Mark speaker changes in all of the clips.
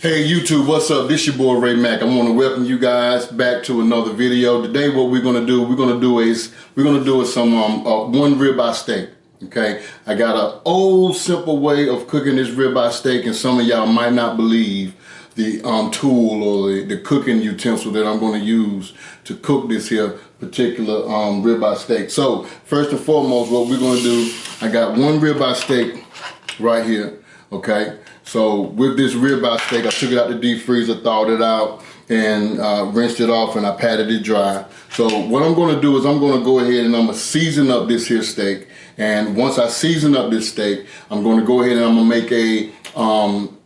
Speaker 1: Hey YouTube, what's up? This your boy Ray Mack. I want to welcome you guys back to another video. Today what we're gonna do is some one ribeye steak. Okay, I got an old simple way of cooking this ribeye steak, and some of y'all might not believe the tool or the cooking utensil that I'm going to use to cook this here particular ribeye steak. So first and foremost, what we're going to do, I got one ribeye steak right here. Okay, so with this ribeye steak, I took it out the deep freezer, thawed it out, and rinsed it off, and I patted it dry. So what I'm going to do is I'm going to go ahead and I'm going to season up this here steak. And once I season up this steak, I'm going to go ahead and I'm going to make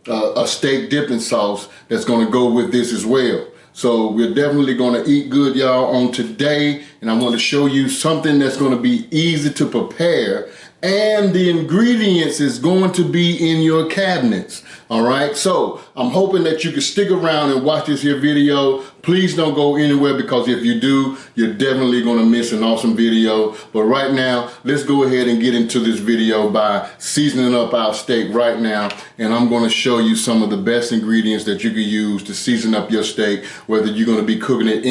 Speaker 1: a steak dipping sauce that's going to go with this as well. So we're definitely going to eat good, y'all, on today, and I want to show you something that's going to be easy to prepare, and the ingredients is going to be in your cabinets. All right, so I'm hoping that you can stick around and watch this here video. Please don't go anywhere, because if you do, you're definitely going to miss an awesome video. But right now, let's go ahead and get into this video by seasoning up our steak right now. And I'm going to show you some of the best ingredients that you can use to season up your steak, whether you're going to be cooking it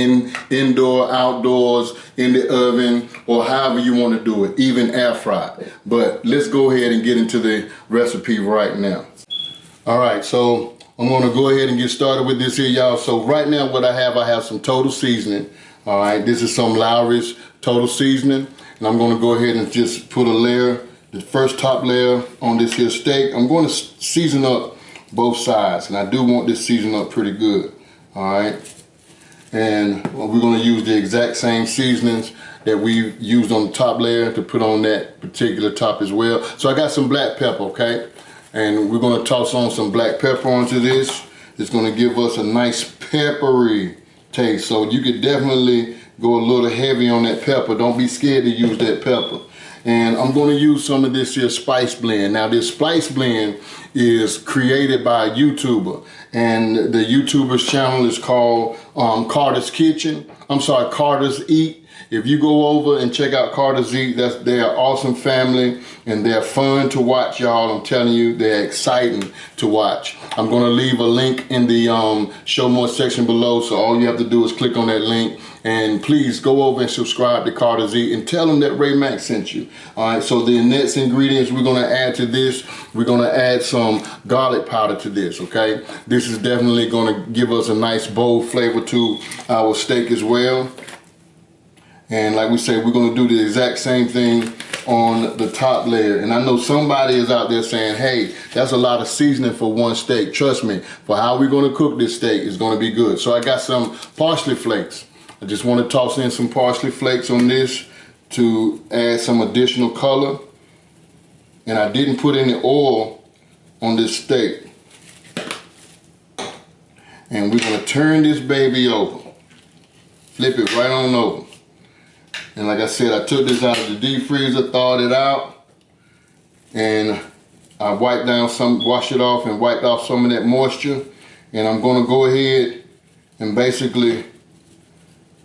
Speaker 1: indoor, outdoors, in the oven, or however you want to do it, even air fry. But let's go ahead and get into the recipe right now. All right, so I'm going to go ahead and get started with this here, y'all. So right now what I have some total seasoning. All right, this is some Lawry's total seasoning, and I'm going to go ahead and just put a layer, the first top layer on this here steak. I'm going to season up both sides, and I do want this seasoned up pretty good. All right, and we're going to use the exact same seasonings that we used on the top layer to put on that particular top as well. So I got some black pepper, okay? And we're gonna toss on some black pepper onto this. It's gonna give us a nice peppery taste. So you could definitely go a little heavy on that pepper. Don't be scared to use that pepper. And I'm gonna use some of this here spice blend. Now this spice blend is created by a YouTuber, and the YouTuber's channel is called Carter's Kitchen. I'm sorry, Carter's Eat. If you go over and check out Carter's Eat, they're an awesome family, and they're fun to watch, y'all. I'm telling you, they're exciting to watch. I'm gonna leave a link in the show more section below, so all you have to do is click on that link, and please go over and subscribe to Carter's Eat and tell them that Ray Mack sent you. All right, so the next ingredients we're gonna add to this, we're gonna add some garlic powder to this, okay? This is definitely gonna give us a nice bold flavor to our steak as well. And like we said, we're gonna do the exact same thing on the top layer. And I know somebody is out there saying, hey, that's a lot of seasoning for one steak. Trust me, for how we're gonna cook this steak is gonna be good. So I got some parsley flakes. I just wanna toss in some parsley flakes on this to add some additional color. And I didn't put any oil on this steak. And we're gonna turn this baby over. Flip it right on over. And like I said, I took this out of the deep freezer, thawed it out, and I washed it off and wiped off some of that moisture. And I'm gonna go ahead and basically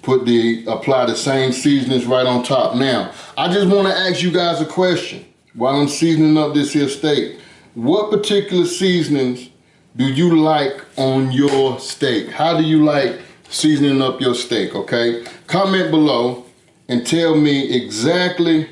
Speaker 1: apply the same seasonings right on top. Now, I just wanna ask you guys a question while I'm seasoning up this here steak. What particular seasonings do you like on your steak? How do you like seasoning up your steak, okay? Comment below and tell me exactly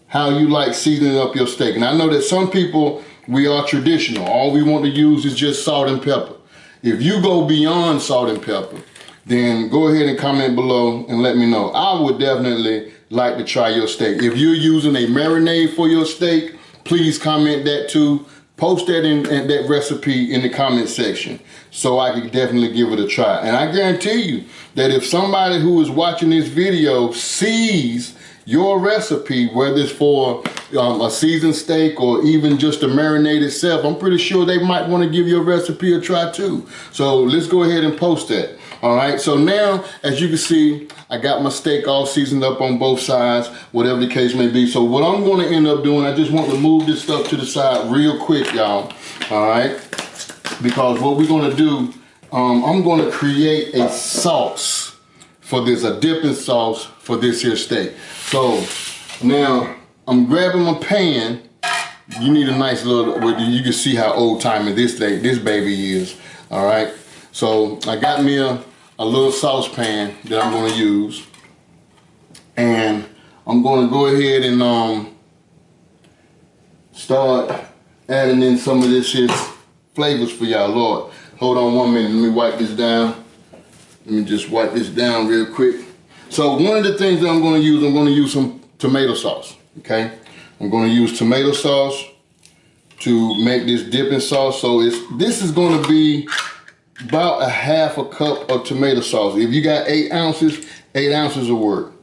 Speaker 1: how you like seasoning up your steak. And I know that some people, we are traditional. All we want to use is just salt and pepper. If you go beyond salt and pepper, then go ahead and comment below and let me know. I would definitely like to try your steak. If you're using a marinade for your steak, please comment that too. Post that in that recipe in the comment section so I can definitely give it a try. And I guarantee you that if somebody who is watching this video sees your recipe, whether it's for a seasoned steak or even just a marinade itself, I'm pretty sure they might want to give your recipe a try too. So let's go ahead and post that. All right, so now, as you can see, I got my steak all seasoned up on both sides, whatever the case may be. So what I'm going to end up doing, I just want to move this stuff to the side real quick, y'all. All right, because what we're going to do, I'm going to create a sauce for this, a dipping sauce for this here steak. So now I'm grabbing my pan you need a nice little, you can see how old timey this baby is. All right, so I got me a little saucepan that I'm going to use, and I'm going to go ahead and start adding in some of this shit's flavors for y'all. Lord, hold on 1 minute, let me wipe this down. Let me just wipe this down real quick. So one of the things that I'm going to use some tomato sauce, okay? I'm going to use tomato sauce to make this dipping sauce. So this is going to be about a half a cup of tomato sauce. If you got 8 ounces, 8 ounces will work.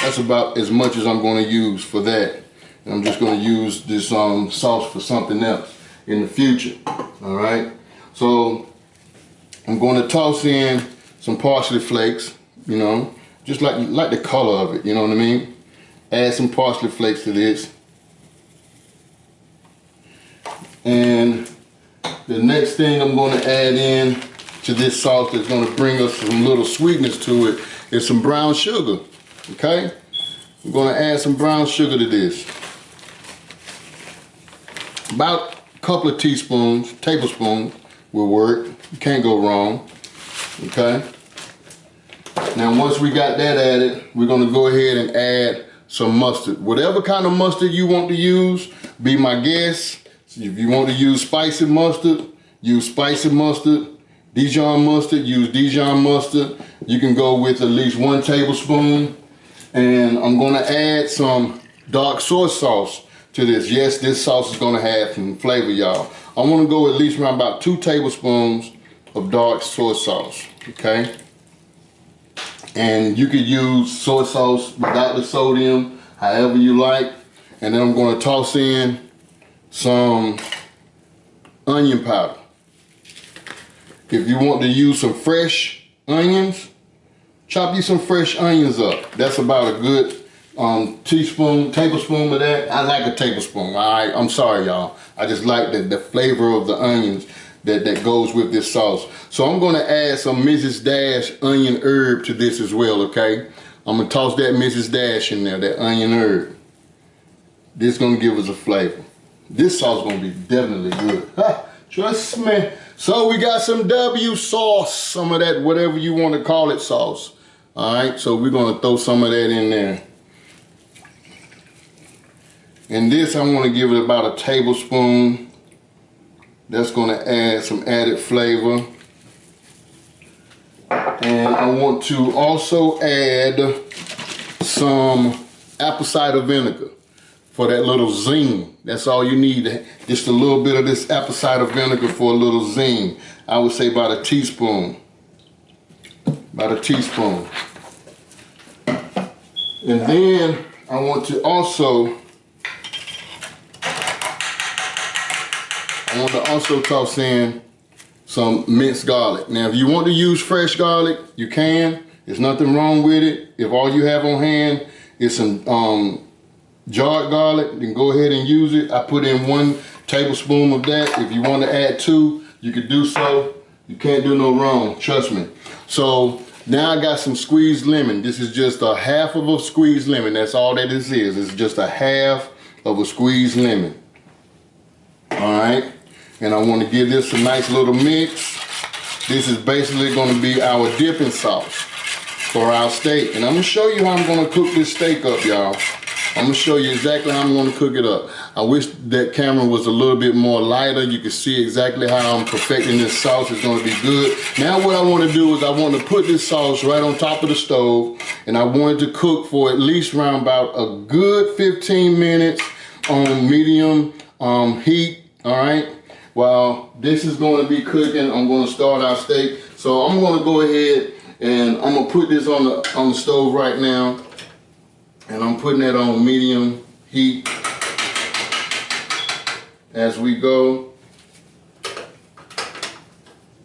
Speaker 1: That's about as much as I'm going to use for that. And I'm just going to use this sauce for something else in the future. All right. So I'm going to toss in some parsley flakes. You know, just like the color of it. You know what I mean? Add some parsley flakes to this. And the next thing I'm going to add in to this sauce that's going to bring us some little sweetness to it is some brown sugar. Okay? I'm going to add some brown sugar to this. About a couple of teaspoons, tablespoons will work. You can't go wrong. Okay? Now once we got that added, we're going to go ahead and add some mustard. Whatever kind of mustard you want to use, be my guest. If you want to use spicy mustard, use spicy mustard. Dijon mustard, use Dijon mustard. You can go with at least 1 tablespoon. And I'm going to add some dark soy sauce to this. Yes, this sauce is going to have some flavor, y'all. I want to go at least around about 2 tablespoons of dark soy sauce, okay? And you could use soy sauce without the sodium, however you like. And then I'm going to toss in some onion powder. If you want to use some fresh onions, chop you some fresh onions up. That's about a good tablespoon of that. I like a tablespoon. All right, I'm sorry, y'all. I just like the flavor of the onions that goes with this sauce. So I'm going to add some Mrs. Dash onion herb to this as well, okay? I'm going to toss that Mrs. Dash in there, that onion herb. This is going to give us a flavor. This sauce is going to be definitely good. Ha, trust me. So we got some W sauce, some of that, whatever you want to call it, sauce. All right, so we're going to throw some of that in there. And this, I want to give it about a tablespoon. That's going to add some added flavor. And I want to also add some apple cider vinegar for that little zing. That's all you need. Just a little bit of this apple cider vinegar for a little zing. I would say about a teaspoon. About a teaspoon. And then I want to also toss in some minced garlic. Now, if you want to use fresh garlic, you can. There's nothing wrong with it. If all you have on hand is some jarred garlic, then go ahead and use it. I put in 1 tablespoon of that. If you want to add 2, you could do so. You can't do no wrong, trust me. So now I got some squeezed lemon. This is just a half of a squeezed lemon. That's all that this is. It's just a half of a squeezed lemon. All right. And I want to give this a nice little mix. This is basically going to be our dipping sauce for our steak. And I'm going to show you how I'm going to cook this steak up, y'all. I'm going to show you exactly how I'm going to cook it up. I wish that camera was a little bit more lighter. You can see exactly how I'm perfecting this sauce. It's going to be good. Now what I want to do is I want to put this sauce right on top of the stove. And I want it to cook for at least around about a good 15 minutes on medium heat. All right. While this is going to be cooking, I'm going to start our steak. So I'm going to go ahead and I'm going to put this on the stove right now. And I'm putting it on medium heat as we go.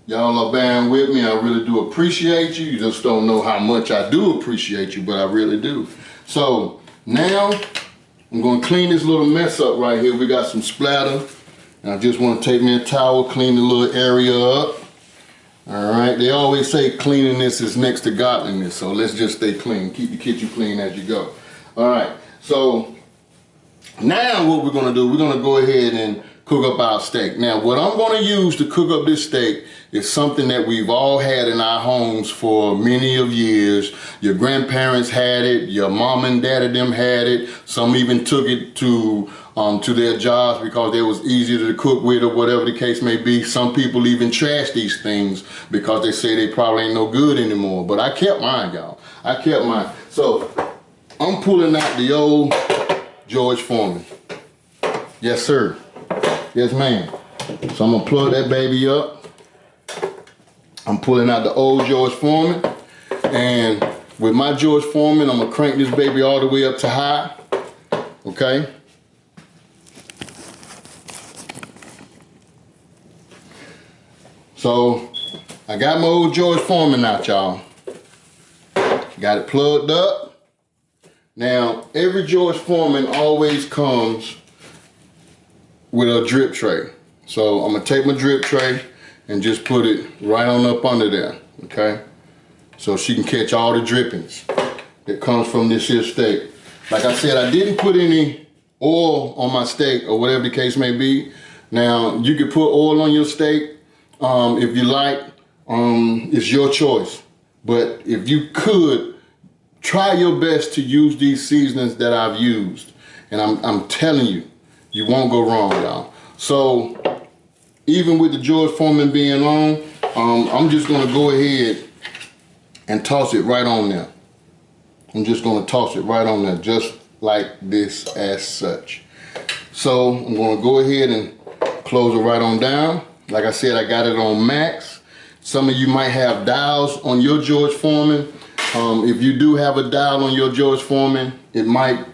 Speaker 1: Y'all are bearing with me. I really do appreciate you. You just don't know how much I do appreciate you, but I really do. So now I'm going to clean this little mess up right here. We got some splatter. And I just want to take me a towel, clean the little area up. All right, they always say cleanliness is next to godliness, so let's just stay clean. Keep the kitchen clean as you go. All right, so Now what we're gonna do, we're gonna go ahead and cook up our steak. Now what I'm gonna use to cook up this steak is something that we've all had in our homes for many of years. Your grandparents had it, your mom and dad of them had it. Some even took it to their jobs because it was easier to cook with or whatever the case may be. Some people even trash these things because they say they probably ain't no good anymore. But I kept mine, y'all. I kept mine. So I'm pulling out the old George Foreman. Yes, sir. Yes, ma'am. So I'm gonna plug that baby up. I'm pulling out the old George Foreman. And with my George Foreman, I'm gonna crank this baby all the way up to high. Okay? So I got my old George Foreman out, y'all. Got it plugged up. Now, every George Foreman always comes with a drip tray. So I'm gonna take my drip tray and just put it right on up under there, okay? So she can catch all the drippings that comes from this here steak. Like I said, I didn't put any oil on my steak or whatever the case may be. Now, you can put oil on your steak if you like, it's your choice. But if you could, try your best to use these seasonings that I've used. And I'm telling you, you won't go wrong, y'all. So even with the George Foreman being on, I'm just gonna go ahead and toss it right on there. I'm just gonna toss it right on there, just like this as such. So I'm gonna go ahead and close it right on down. Like I said, I got it on max. Some of you might have dials on your George Foreman. If you do have a dial on your George Foreman, it might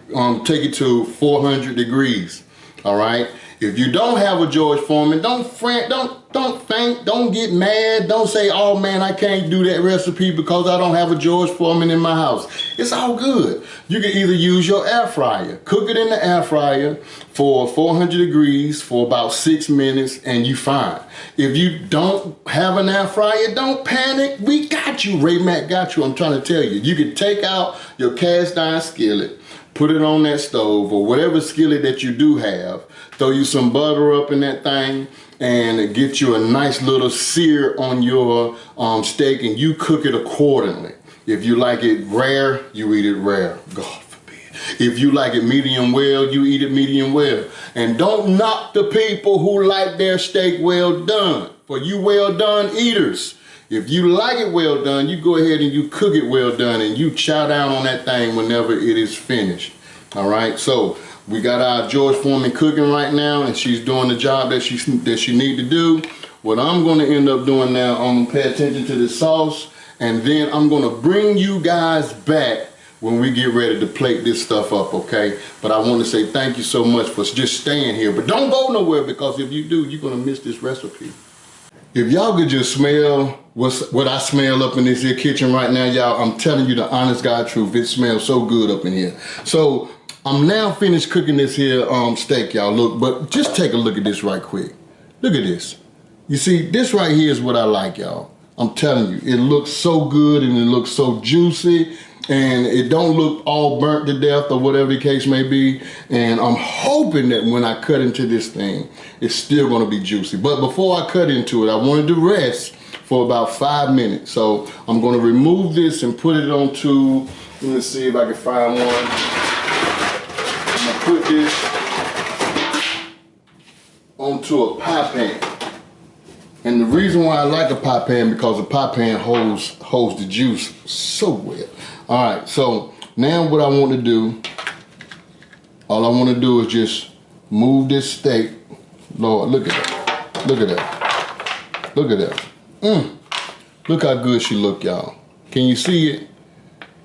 Speaker 1: take it to 400 degrees, all right? If you don't have a George Foreman, don't faint, don't get mad, don't say, oh man, I can't do that recipe because I don't have a George Foreman in my house. It's all good. You can either use your air fryer, cook it in the air fryer for 400 degrees for about 6 minutes and you fine. If you don't have an air fryer, don't panic. We got you. Ray Mack got you. I'm trying to tell you. You can take out your cast iron skillet, put it on that stove or whatever skillet that you do have, throw you some butter up in that thing and get you a nice little sear on your steak and you cook it accordingly. If you like it rare, you eat it rare. God forbid. If you like it medium well, you eat it medium well. And don't knock the people who like their steak well done. For you well done eaters, if you like it well done, you go ahead and you cook it well done and you chow down on that thing whenever it is finished. All right, so we got our George Foreman cooking right now and she's doing the job that she need to do. What I'm gonna end up doing now, I'm gonna pay attention to the sauce and then I'm gonna bring you guys back when we get ready to plate this stuff up, okay? But I want to say thank you so much for just staying here. But don't go nowhere because if you do, you're gonna miss this recipe. If y'all could just smell what I smell up in this here kitchen right now, y'all, I'm telling you the honest God truth, it smells so good up in here. So I'm now finished cooking this here steak, y'all. Look, but just take a look at this right quick. Look at this. You see, this right here is what I like, y'all. I'm telling you, it looks so good and it looks so juicy and it don't look all burnt to death or whatever the case may be. And I'm hoping that when I cut into this thing, it's still gonna be juicy. But before I cut into it, I wanted to rest for about 5 minutes. So I'm gonna remove this and put it onto, let me see if I can find one. I'm gonna put this onto a pie pan. And the reason why I like a pie pan because a pie pan holds the juice so well. All right, so now what I want to do, all I want to do is just move this steak. Lord, look at that. Look at that. Look at that. Look how good she look, y'all. Can you see it?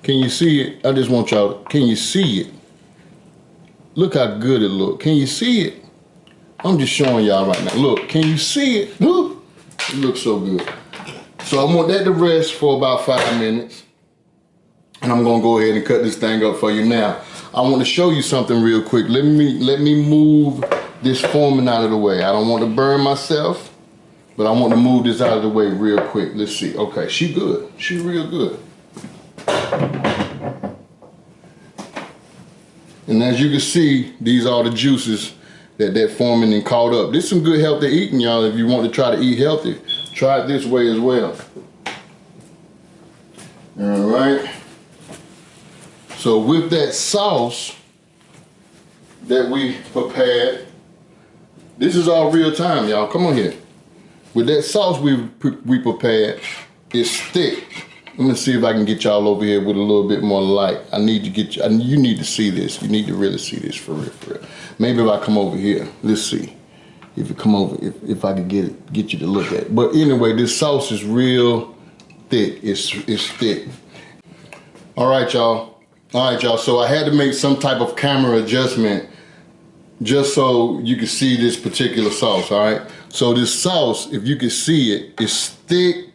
Speaker 1: Can you see it? I just want y'all, can you see it? Look how good it look. Can you see it? I'm just showing y'all right now. Look, can you see it? Woo! It looks so good. So I want that to rest for about 5 minutes. And I'm gonna go ahead and cut this thing up for you now. I want to show you something real quick. Let me move this Foreman out of the way. I don't want to burn myself, but I want to move this out of the way real quick. Let's see. Okay, she good. She real good. And as you can see, these are the juices that forming and caught up. This is some good healthy eating, y'all. If you want to try to eat healthy, try it this way as well. All right. So with that sauce that we prepared, this is all real time, y'all. Come on here. With that sauce we prepared, it's thick. Let me see if I can get y'all over here with a little bit more light. I need to get you, you need to see this. You need to really see this for real, for real. Maybe if I come over here, let's see. If it come over, if I could get you to look at it. But anyway, this sauce is real thick. It's thick. All right, y'all. All right, y'all. So I had to make some type of camera adjustment just so you can see this particular sauce, all right? So this sauce, if you can see it, it's thick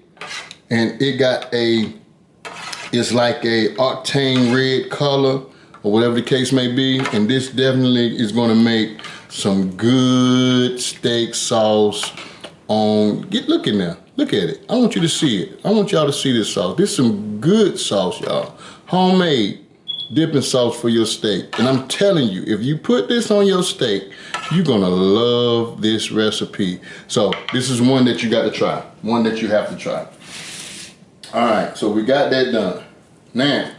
Speaker 1: and it got it's like a octane red color or whatever the case may be. And this definitely is gonna make some good steak sauce on, look in there, look at it. I want you to see it. I want y'all to see this sauce. This is some good sauce, y'all. Homemade dipping sauce for your steak. And I'm telling you, if you put this on your steak, you're gonna love this recipe. So this is one that you got to try, one that you have to try. All right, so we got that done. Now,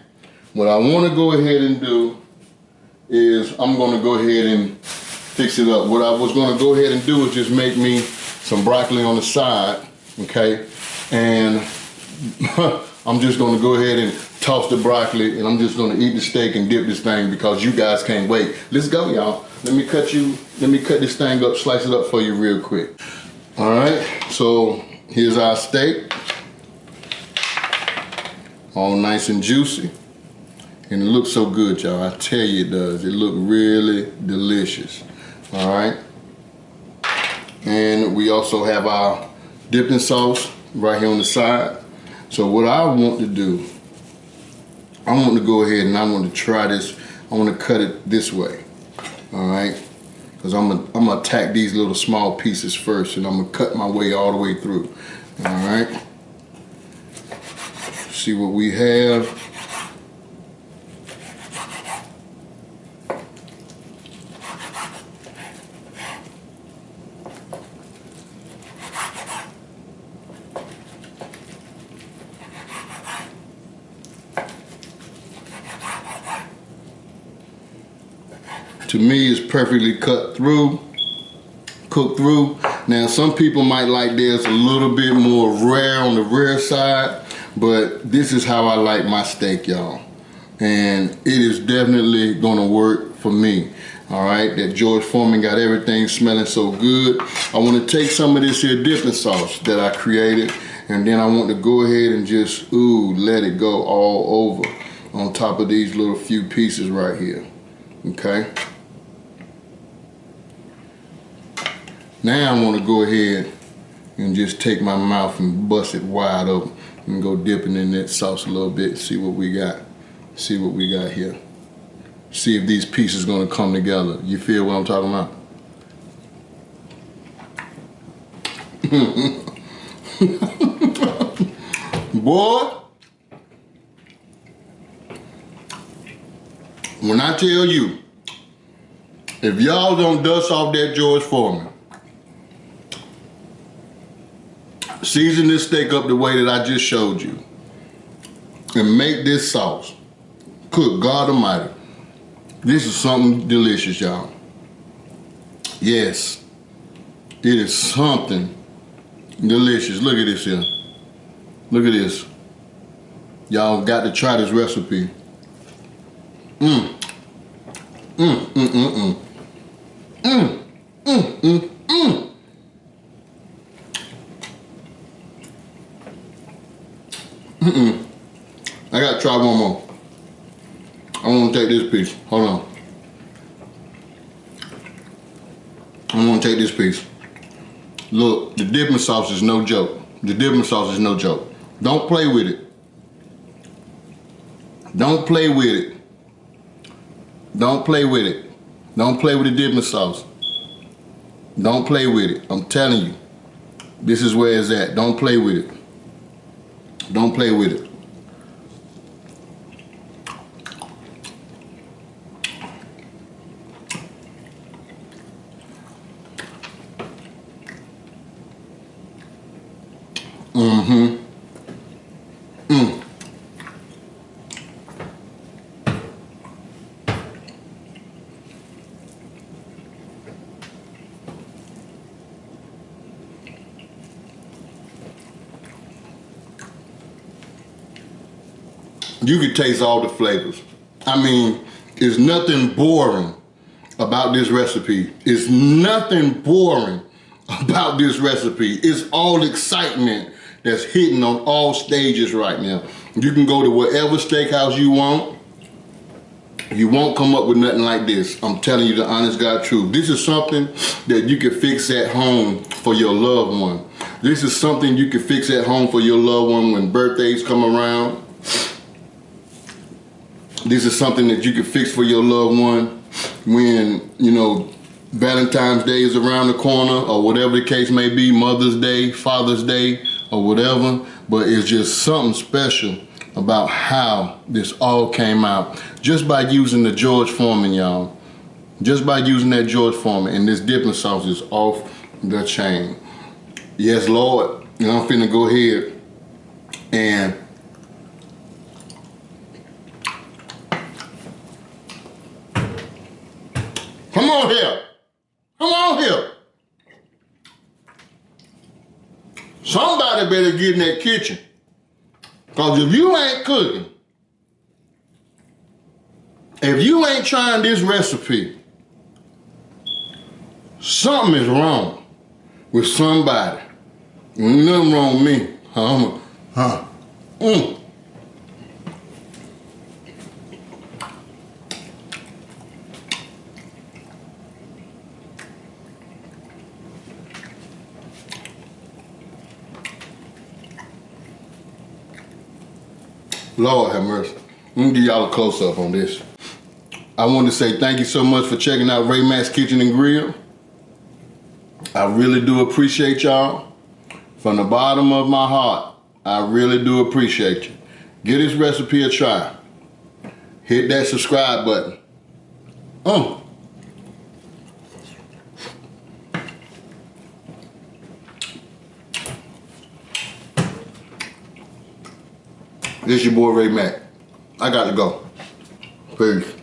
Speaker 1: what I wanna go ahead and do is I'm gonna go ahead and fix it up. What I was gonna go ahead and do is just make me some broccoli on the side, okay? And I'm just gonna go ahead and toss the broccoli and I'm just gonna eat the steak and dip this thing because you guys can't wait. Let's go, y'all. Let me cut this thing up, slice it up for you real quick. All right, so here's our steak. All nice and juicy. And it looks so good, y'all. I tell you it does. It looks really delicious. All right. And we also have our dipping sauce right here on the side. So what I want to do, I want to go ahead and I want to try this. I want to cut it this way. All right. Because I'm gonna attack these little small pieces first and I'm gonna cut my way all the way through. All right. See what we have. To me, it's perfectly cut through, cooked through. Now, some people might like this a little bit more rare on the rare side, but this is how I like my steak, y'all. And it is definitely gonna work for me. All right, that George Foreman got everything smelling so good. I wanna take some of this here dipping sauce that I created, and then I want to go ahead and just, let it go all over on top of these little few pieces right here, okay? Now I want to go ahead and just take my mouth and bust it wide open and go dipping in that sauce a little bit, see what we got. See what we got here. See if these pieces gonna come together. You feel what I'm talking about? Boy, when I tell you, if y'all don't dust off that George Foreman, season this steak up the way that I just showed you, and make this sauce, good God Almighty, this is something delicious, y'all. Yes, it is something delicious. Look at this here. Look at this. Y'all got to try this recipe. I gotta try one more. I want to take this piece. Hold on. I want to take this piece. Look, the dipping sauce is no joke. The dipping sauce is no joke. Don't play with it. Don't play with it. Don't play with it. Don't play with the dipping sauce. Don't play with it. I'm telling you. This is where it's at. Don't play with it. Don't play with it. You can taste all the flavors. I mean, there's nothing boring about this recipe. It's nothing boring about this recipe. It's all excitement that's hitting on all stages right now. You can go to whatever steakhouse you want. You won't come up with nothing like this. I'm telling you the honest God truth. This is something that you can fix at home for your loved one. This is something you can fix at home for your loved one when birthdays come around. This is something that you can fix for your loved one when, you know, Valentine's Day is around the corner, or whatever the case may be, Mother's Day, Father's Day, or whatever. But it's just something special about how this all came out just by using the George Foreman, y'all. Just by using that George Foreman, and this dipping sauce is off the chain. Yes, Lord. And I'm finna go ahead and come on here. Come on here. Somebody better get in that kitchen. Because if you ain't cooking, if you ain't trying this recipe, something is wrong with somebody. Nothing wrong with me. Lord have mercy. I'm gonna give y'all a close-up on this. I want to say thank you so much for checking out Ray Mack's Kitchen and Grill. I really do appreciate y'all. From the bottom of my heart, I really do appreciate you. Give this recipe a try. Hit that subscribe button. This your boy Ray Mack. I got to go. Peace.